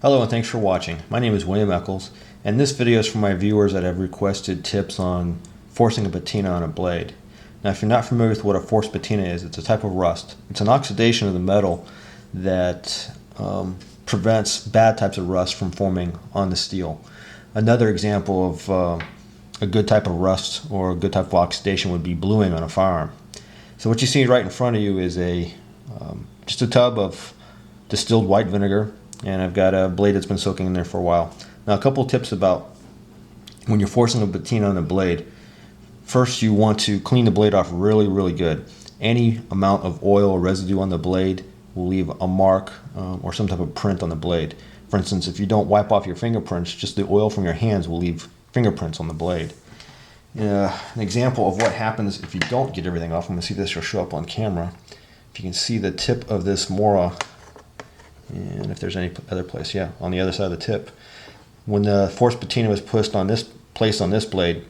Hello and thanks for watching. My name is William Eccles, and this video is for my viewers that have requested tips on forcing a patina on a blade. Now, if you're not familiar with what a forced patina is, it's a type of rust. It's an oxidation of the metal that prevents bad types of rust from forming on the steel. Another example of a good type of rust or a good type of oxidation would be bluing on a firearm. So what you see right in front of you is just a tub of distilled white vinegar, and I've got a blade that's been soaking in there for a while. Now, a couple of tips about when you're forcing a patina on a blade. First, you want to clean the blade off really good. Any amount of oil or residue on the blade will leave a mark or some type of print on the blade. For instance, if you don't wipe off your fingerprints, just the oil from your hands will leave fingerprints on the blade. An example of what happens if you don't get everything off, I'm going to see if this will show up on camera. If you can see the tip of this mora, and if there's any other place, yeah, on the other side of the tip. When the forced patina was placed on this blade,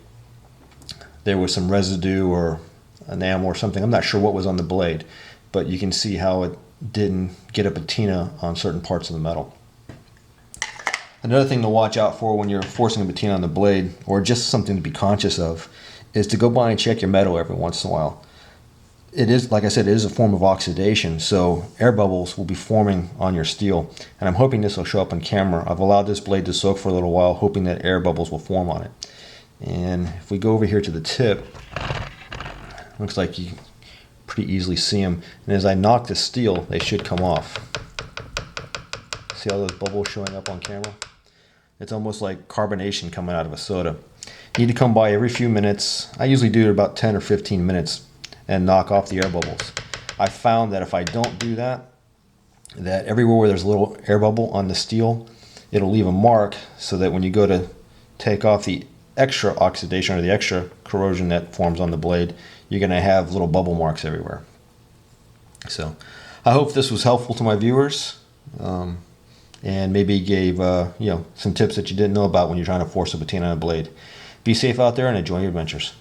there was some residue or enamel or something. I'm not sure what was on the blade, but you can see how it didn't get a patina on certain parts of the metal. Another thing to watch out for when you're forcing a patina on the blade, or just something to be conscious of, is to go by and check your metal every once in a while. It is, like I said, it is a form of oxidation, so air bubbles will be forming on your steel, and I'm hoping this will show up on camera. I've allowed this blade to soak for a little while, hoping that air bubbles will form on it. And if we go over here to the tip, looks like you pretty easily see them, and as I knock the steel, they should come off. See all those bubbles showing up on camera? It's almost like carbonation coming out of a soda. You need to come by every few minutes. I usually do it about 10 or 15 minutes and knock off the air bubbles. I found that if I don't do that, that everywhere where there's a little air bubble on the steel, it'll leave a mark, so that when you go to take off the extra oxidation or the extra corrosion that forms on the blade, you're going to have little bubble marks everywhere. So I hope this was helpful to my viewers, and maybe gave some tips that you didn't know about when you're trying to force a patina on a blade. Be safe out there and enjoy your adventures.